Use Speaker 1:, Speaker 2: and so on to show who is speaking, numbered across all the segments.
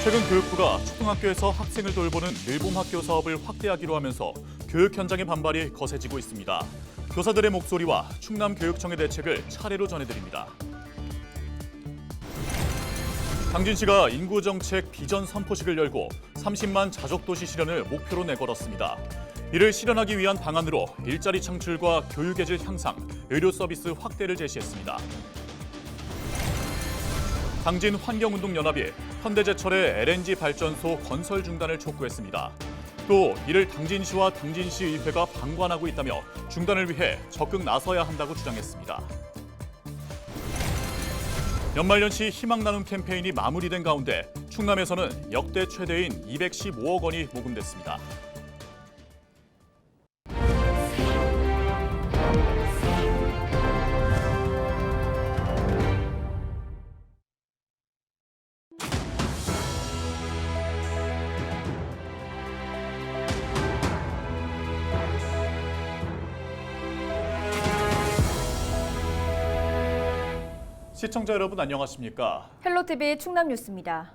Speaker 1: 최근 교육부가 초등학교에서 학생을 돌보는 늘봄학교 사업을 확대하기로 하면서 교육 현장의 반발이 거세지고 있습니다. 교사들의 목소리와 충남교육청의 대책을 차례로 전해드립니다. 당진시가 인구정책 비전 선포식을 열고 30만 자족도시 실현을 목표로 내걸었습니다. 이를 실현하기 위한 방안으로 일자리 창출과 교육의 질 향상, 의료 서비스 확대를 제시했습니다. 당진환경운동연합이 현대제철의 LNG 발전소 건설 중단을 촉구했습니다. 또 이를 당진시와 당진시의회가 방관하고 있다며 중단을 위해 적극 나서야 한다고 주장했습니다. 연말연시 희망 나눔 캠페인이 마무리된 가운데 충남에서는 역대 최대인 215억 원이 모금됐습니다. 시청자 여러분 안녕하십니까?
Speaker 2: 헬로티비 충남 뉴스입니다.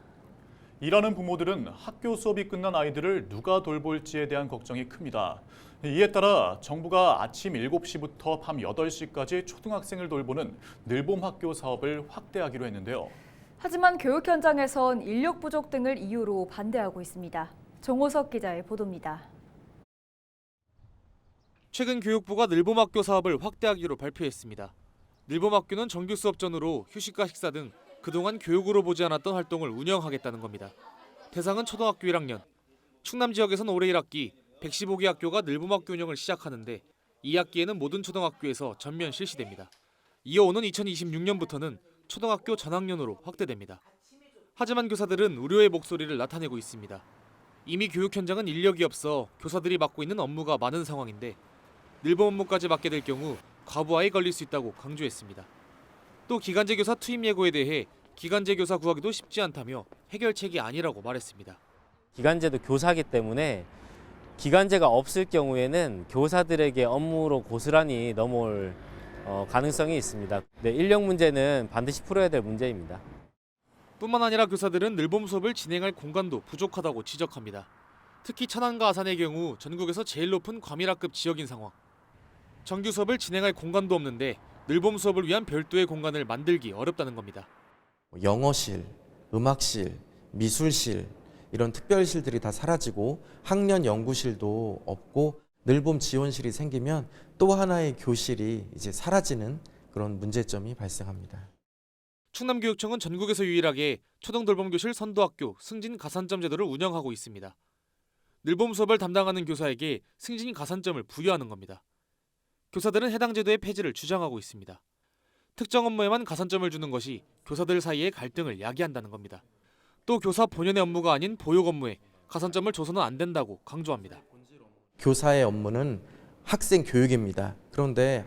Speaker 1: 일하는 부모들은 학교 수업이 끝난 아이들을 누가 돌볼지에 대한 걱정이 큽니다. 이에 따라 정부가 아침 7시부터 밤 8시까지 초등학생을 돌보는 늘봄학교 사업을 확대하기로 했는데요.
Speaker 2: 하지만 교육 현장에선 인력 부족 등을 이유로 반대하고 있습니다. 정호석 기자의 보도입니다.
Speaker 3: 최근 교육부가 늘봄학교 사업을 확대하기로 발표했습니다. 늘봄학교는 정규 수업 전후로 휴식과 식사 등 그동안 교육으로 보지 않았던 활동을 운영하겠다는 겁니다. 대상은 초등학교 1학년. 충남 지역에선 올해 1학기 115개 학교가 늘봄학교 운영을 시작하는데 2학기에는 모든 초등학교에서 전면 실시됩니다. 이어오는 2026년부터는 초등학교 전학년으로 확대됩니다. 하지만 교사들은 우려의 목소리를 나타내고 있습니다. 이미 교육 현장은 인력이 없어 교사들이 맡고 있는 업무가 많은 상황인데 늘봄 업무까지 맡게 될 경우 과부하에 걸릴 수 있다고 강조했습니다. 또 기간제 교사 투입 예고에 대해 기간제 교사 구하기도 쉽지 않다며 해결책이 아니라고 말했습니다.
Speaker 4: 기간제도 교사이기 때문에 기간제가 없을 경우에는 교사들에게 업무로 고스란히 넘어올 가능성이 있습니다. 네, 인력 문제는 반드시 풀어야 될 문제입니다.
Speaker 3: 뿐만 아니라 교사들은 늘봄 수업을 진행할 공간도 부족하다고 지적합니다. 특히 천안과 아산의 경우 전국에서 제일 높은 과밀학급 지역인 상황. 정규 수업을 진행할 공간도 없는데 늘봄 수업을 위한 별도의 공간을 만들기 어렵다는 겁니다.
Speaker 5: 영어실, 음악실, 미술실 이런 특별실들이 다 사라지고 학년 연구실도 없고 늘봄 지원실이 생기면 또 하나의 교실이 이제 사라지는 그런 문제점이 발생합니다.
Speaker 3: 충남교육청은 전국에서 유일하게 초등돌봄교실 선도학교 승진 가산점 제도를 운영하고 있습니다. 늘봄 수업을 담당하는 교사에게 승진 가산점을 부여하는 겁니다. 교사들은 해당 제도의 폐지를 주장하고 있습니다. 특정 업무에만 가산점을 주는 것이 교사들 사이의 갈등을 야기한다는 겁니다. 또 교사 본연의 업무가 아닌 보육 업무에 가산점을 줘서는 안 된다고 강조합니다.
Speaker 5: 교사의 업무는 학생 교육입니다. 그런데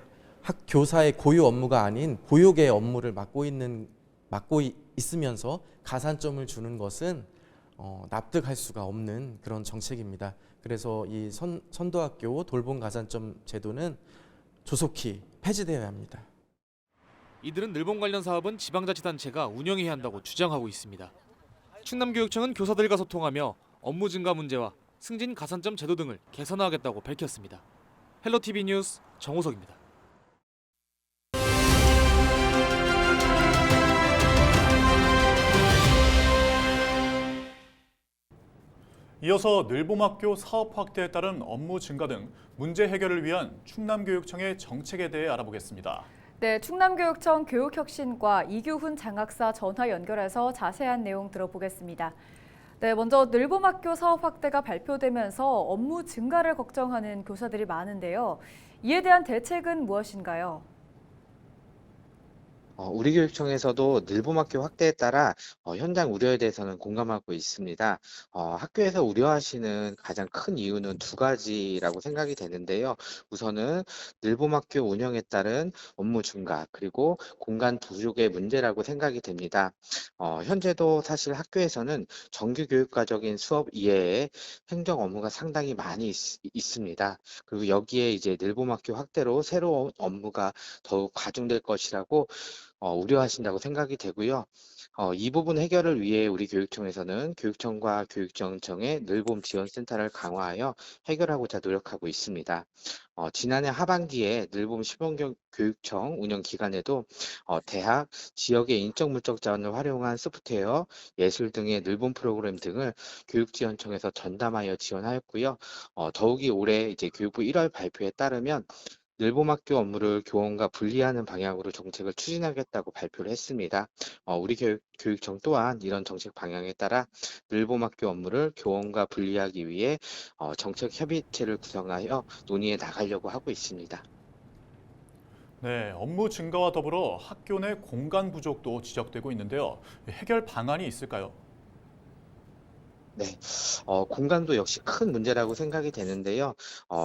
Speaker 5: 교사의 고유 업무가 아닌 보육의 업무를 맡고 있으면서 가산점을 주는 것은 납득할 수가 없는 그런 정책입니다. 그래서 이 선도학교 돌봄 가산점 제도는 조속히 폐지되어야 합니다.
Speaker 3: 이들은 늘봄 관련 사업은 지방자치단체가 운영해야 한다고 주장하고 있습니다. 충남교육청은 교사들과 소통하며 업무 증가 문제와 승진 가산점 제도 등을 개선하겠다고 밝혔습니다. 헬로티비 뉴스 정호석입니다.
Speaker 1: 이어서 늘봄학교 사업 확대에 따른 업무 증가 등 문제 해결을 위한 충남교육청의 정책에 대해 알아보겠습니다.
Speaker 2: 네, 충남교육청 교육혁신과 이규훈 장학사 전화 연결해서 자세한 내용 들어보겠습니다. 네, 먼저 늘봄학교 사업 확대가 발표되면서 업무 증가를 걱정하는 교사들이 많은데요. 이에 대한 대책은 무엇인가요?
Speaker 6: 우리 교육청에서도 늘봄학교 확대에 따라 현장 우려에 대해서는 공감하고 있습니다. 학교에서 우려하시는 가장 큰 이유는 두 가지라고 생각이 되는데요. 우선은 늘봄학교 운영에 따른 업무 증가 그리고 공간 부족의 문제라고 생각이 됩니다. 현재도 사실 학교에서는 정규 교육과적인 수업 이외에 행정 업무가 상당히 많이 있습니다. 그리고 여기에 이제 늘봄학교 확대로 새로운 업무가 더욱 과중될 것이라고 우려하신다고 생각이 되고요. 이 부분 해결을 위해 우리 교육청에서는 교육청과 교육청의 늘봄 지원센터를 강화하여 해결하고자 노력하고 있습니다. 지난해 하반기에 늘봄 시범교육청 운영 기간에도 대학, 지역의 인적 물적 자원을 활용한 소프트웨어, 예술 등의 늘봄 프로그램 등을 교육지원청에서 전담하여 지원하였고요. 더욱이 올해 이제 교육부 1월 발표에 따르면 늘봄학교 업무를 교원과 분리하는 방향으로 정책을 추진하겠다고 발표를 했습니다. 우리 교육청 또한 이런 정책 방향에 따라 늘봄학교 업무를 교원과 분리하기 위해 정책 협의체를 구성하여 논의해 나가려고 하고 있습니다.
Speaker 1: 네, 업무 증가와 더불어 학교 내 공간 부족도 지적되고 있는데요. 해결 방안이 있을까요?
Speaker 6: 네, 공간도 역시 큰 문제라고 생각이 되는데요.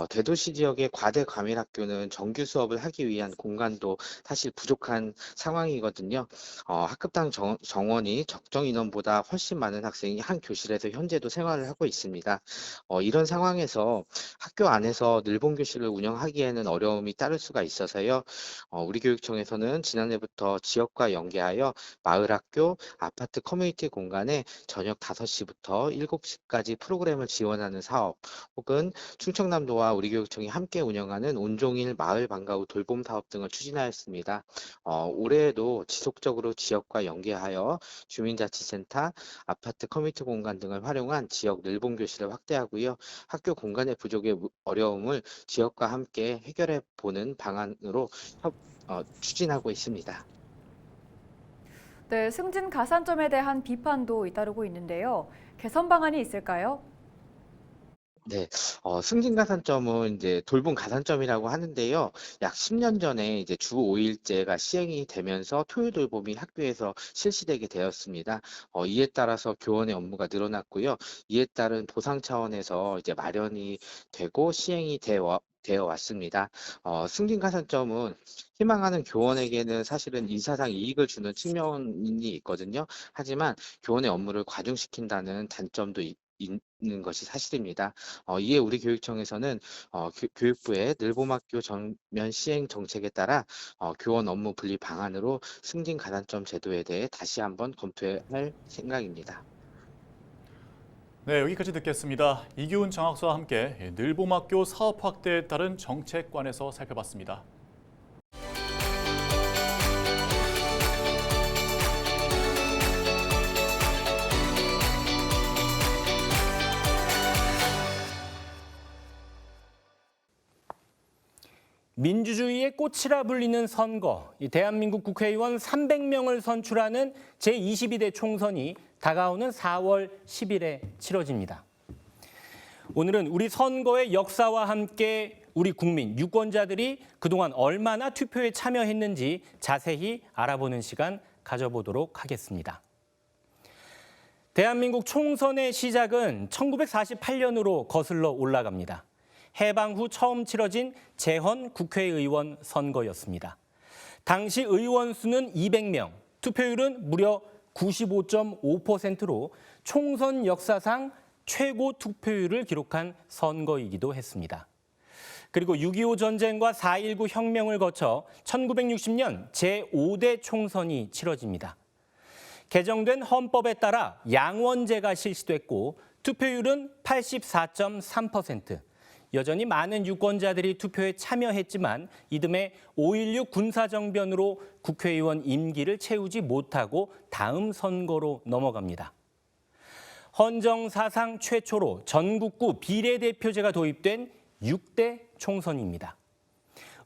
Speaker 6: 대도시 지역의 과대 과밀 학교는 정규 수업을 하기 위한 공간도 사실 부족한 상황이거든요. 학급당 정원이 적정 인원보다 훨씬 많은 학생이 한 교실에서 현재도 생활을 하고 있습니다. 이런 상황에서 학교 안에서 늘봄 교실을 운영하기에는 어려움이 따를 수가 있어서요. 우리 교육청에서는 지난해부터 지역과 연계하여 마을 학교, 아파트 커뮤니티 공간에 저녁 5시부터 7시까지 프로그램을 지원하는 사업, 혹은 충청남도와 우리 교육청이 함께 운영하는 온종일 마을 방과 후 돌봄 사업 등을 추진하였습니다. 올해에도 지속적으로 지역과 연계하여 주민자치센터, 아파트 커뮤니티 공간 등을 활용한 지역 늘봄 교실을 확대하고요. 학교 공간의 부족의 어려움을 지역과 함께 해결해 보는 방안으로 추진하고 있습니다.
Speaker 2: 네, 승진 가산점에 대한 비판도 잇따르고 있는데요. 개선 방안이 있을까요?
Speaker 6: 네, 승진 가산점은 이제 돌봄 가산점이라고 하는데요. 약 10년 전에 이제 주 5일제가 시행이 되면서 토요 돌봄이 학교에서 실시되게 되었습니다. 이에 따라서 교원의 업무가 늘어났고요. 이에 따른 보상 차원에서 이제 마련이 되고 시행이 되어 왔습니다. 승진 가산점은 희망하는 교원에게는 사실은 인사상 이익을 주는 측면이 있거든요. 하지만 교원의 업무를 과중시킨다는 단점도 있는 것이 사실입니다. 이에 우리 교육청에서는 교육부의 늘봄학교 전면 시행 정책에 따라 교원 업무 분리 방안으로 승진 가산점 제도에 대해 다시 한번 검토할 생각입니다.
Speaker 1: 네, 여기까지 듣겠습니다. 이규훈 장학사와 함께 늘봄학교 사업 확대에 따른 정책관에서 살펴봤습니다.
Speaker 7: 민주주의의 꽃이라 불리는 선거, 대한민국 국회의원 300명을 선출하는 제22대 총선이 다가오는 4월 10일에 치러집니다. 오늘은 우리 선거의 역사와 함께 우리 국민, 유권자들이 그동안 얼마나 투표에 참여했는지 자세히 알아보는 시간 가져보도록 하겠습니다. 대한민국 총선의 시작은 1948년으로 거슬러 올라갑니다. 해방 후 처음 치러진 재헌 국회의원 선거였습니다. 당시 의원 수는 200명, 투표율은 무려 95.5%로 총선 역사상 최고 투표율을 기록한 선거이기도 했습니다. 그리고 6.25 전쟁과 4.19 혁명을 거쳐 1960년 제5대 총선이 치러집니다. 개정된 헌법에 따라 양원제가 실시됐고 투표율은 84.3%. 여전히 많은 유권자들이 투표에 참여했지만 이듬해 5.16 군사정변으로 국회의원 임기를 채우지 못하고 다음 선거로 넘어갑니다. 헌정 사상 최초로 전국구 비례대표제가 도입된 6대 총선입니다.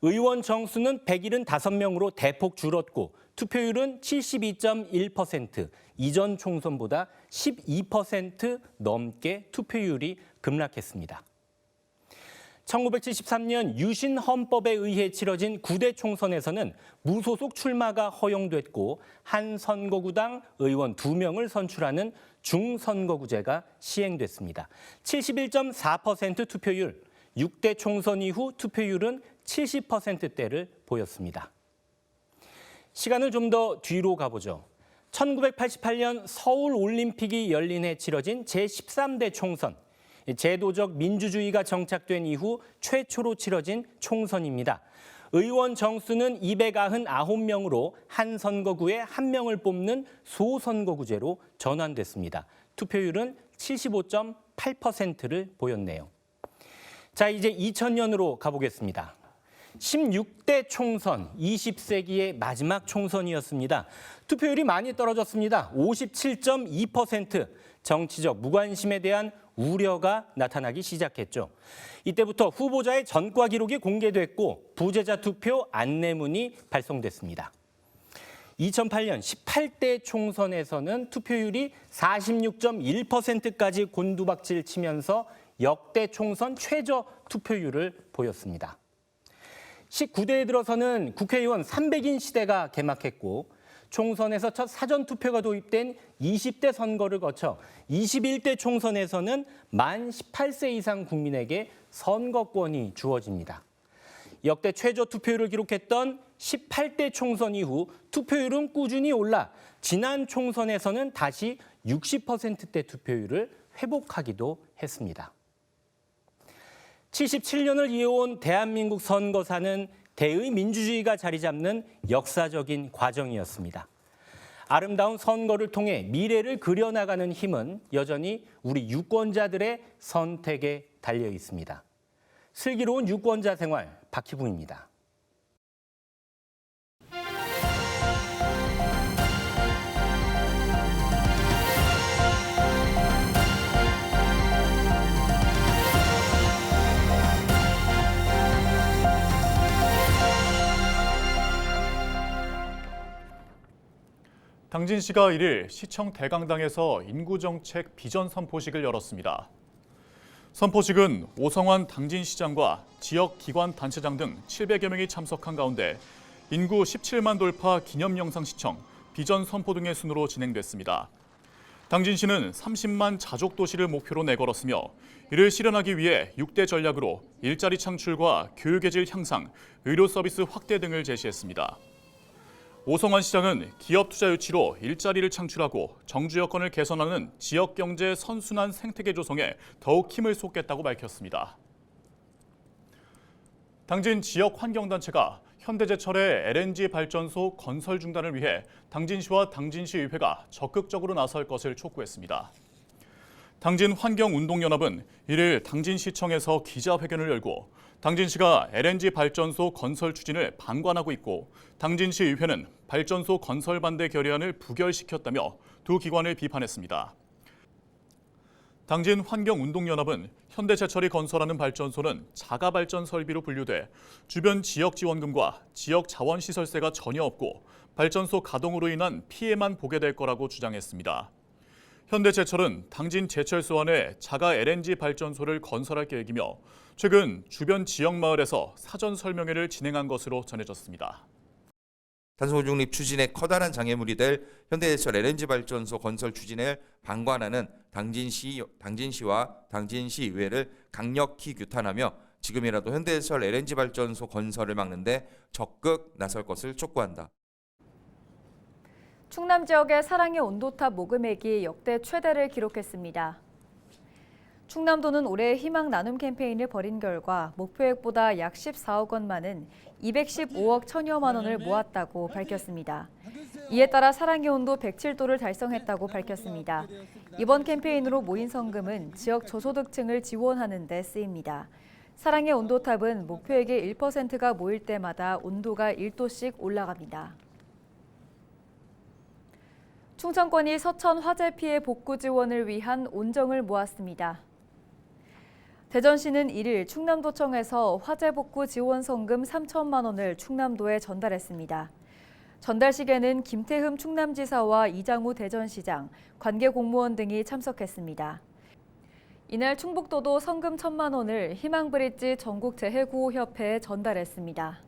Speaker 7: 의원 정수는 175명으로 대폭 줄었고 투표율은 72.1%, 이전 총선보다 12% 넘게 투표율이 급락했습니다. 1973년 유신 헌법에 의해 치러진 9대 총선에서는 무소속 출마가 허용됐고 한 선거구당 의원 2명을 선출하는 중선거구제가 시행됐습니다. 71.4% 투표율, 6대 총선 이후 투표율은 70%대를 보였습니다. 시간을 좀 더 뒤로 가보죠. 1988년 서울올림픽이 열린 해 치러진 제13대 총선. 제도적 민주주의가 정착된 이후 최초로 치러진 총선입니다. 의원 정수는 299명으로 한 선거구에 한 명을 뽑는 소선거구제로 전환됐습니다. 투표율은 75.8%를 보였네요. 자, 이제 2000년으로 가보겠습니다. 16대 총선, 20세기의 마지막 총선이었습니다. 투표율이 많이 떨어졌습니다. 57.2%. 정치적 무관심에 대한 우려가 나타나기 시작했죠. 이때부터 후보자의 전과 기록이 공개됐고 부재자 투표 안내문이 발송됐습니다. 2008년 18대 총선에서는 투표율이 46.1%까지 곤두박질 치면서 역대 총선 최저 투표율을 보였습니다. 19대에 들어서는 국회의원 300인 시대가 개막했고 총선에서 첫 사전투표가 도입된 20대 선거를 거쳐 21대 총선에서는 만 18세 이상 국민에게 선거권이 주어집니다. 역대 최저 투표율을 기록했던 18대 총선 이후 투표율은 꾸준히 올라 지난 총선에서는 다시 60%대 투표율을 회복하기도 했습니다. 77년을 이어온 대한민국 선거사는 대의 민주주의가 자리 잡는 역사적인 과정이었습니다. 아름다운 선거를 통해 미래를 그려나가는 힘은 여전히 우리 유권자들의 선택에 달려 있습니다. 슬기로운 유권자 생활 박희붕입니다.
Speaker 1: 당진시가 1일 시청 대강당에서 인구정책 비전 선포식을 열었습니다. 선포식은 오성환 당진시장과 지역 기관 단체장 등 700여 명이 참석한 가운데 인구 17만 돌파 기념 영상 시청, 비전 선포 등의 순으로 진행됐습니다. 당진시는 30만 자족 도시를 목표로 내걸었으며 이를 실현하기 위해 6대 전략으로 일자리 창출과 교육의 질 향상, 의료 서비스 확대 등을 제시했습니다. 오성환 시장은 기업 투자 유치로 일자리를 창출하고 정주 여건을 개선하는 지역 경제 선순환 생태계 조성에 더욱 힘을 쏟겠다고 밝혔습니다. 당진 지역 환경단체가 현대제철의 LNG 발전소 건설 중단을 위해 당진시와 당진시의회가 적극적으로 나설 것을 촉구했습니다. 당진 환경운동연합은 1일 당진시청에서 기자회견을 열고 당진시가 LNG 발전소 건설 추진을 방관하고 있고 당진시의회는 발전소 건설 반대 결의안을 부결시켰다며 두 기관을 비판했습니다. 당진 환경운동연합은 현대제철이 건설하는 발전소는 자가발전 설비로 분류돼 주변 지역 지원금과 지역 자원시설세가 전혀 없고 발전소 가동으로 인한 피해만 보게 될 거라고 주장했습니다. 현대제철은 당진 제철소 안에 자가 LNG 발전소를 건설할 계획이며 최근 주변 지역 마을에서 사전 설명회를 진행한 것으로 전해졌습니다.
Speaker 8: 탄소 중립 추진에 커다란 장애물이 될 현대제철 LNG 발전소 건설 추진을 방관하는 당진시와 당진시의회를 강력히 규탄하며 지금이라도 현대제철 LNG 발전소 건설을 막는 데 적극 나설 것을 촉구한다.
Speaker 2: 충남 지역의 사랑의 온도탑 모금액이 역대 최대를 기록했습니다. 충남도는 올해 희망 나눔 캠페인을 벌인 결과 목표액보다 약 14억 원 많은 215억 1천여만 원을 모았다고 밝혔습니다. 이에 따라 사랑의 온도 107도를 달성했다고 밝혔습니다. 이번 캠페인으로 모인 성금은 지역 저소득층을 지원하는 데 쓰입니다. 사랑의 온도탑은 목표액의 1%가 모일 때마다 온도가 1도씩 올라갑니다. 충청권이 서천 화재 피해 복구 지원을 위한 온정을 모았습니다. 대전시는 1일 충남도청에서 화재 복구 지원 성금 3천만 원을 충남도에 전달했습니다. 전달식에는 김태흠 충남지사와 이장우 대전시장, 관계 공무원 등이 참석했습니다. 이날 충북도도 성금 1천만 원을 희망브릿지 전국재해구호협회에 전달했습니다.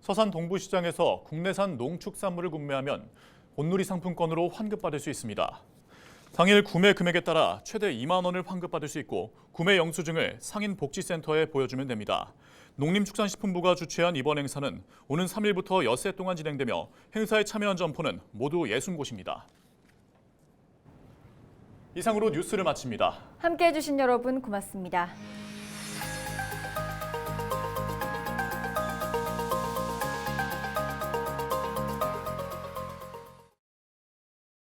Speaker 1: 서산 동부시장에서 국내산 농축산물을 구매하면 온누리 상품권으로 환급받을 수 있습니다. 당일 구매 금액에 따라 최대 2만 원을 환급받을 수 있고 구매 영수증을 상인복지센터에 보여주면 됩니다. 농림축산식품부가 주최한 이번 행사는 오는 3일부터 엿새 동안 진행되며 행사에 참여한 점포는 모두 60곳입니다. 이상으로 뉴스를 마칩니다.
Speaker 2: 함께해 주신 여러분 고맙습니다.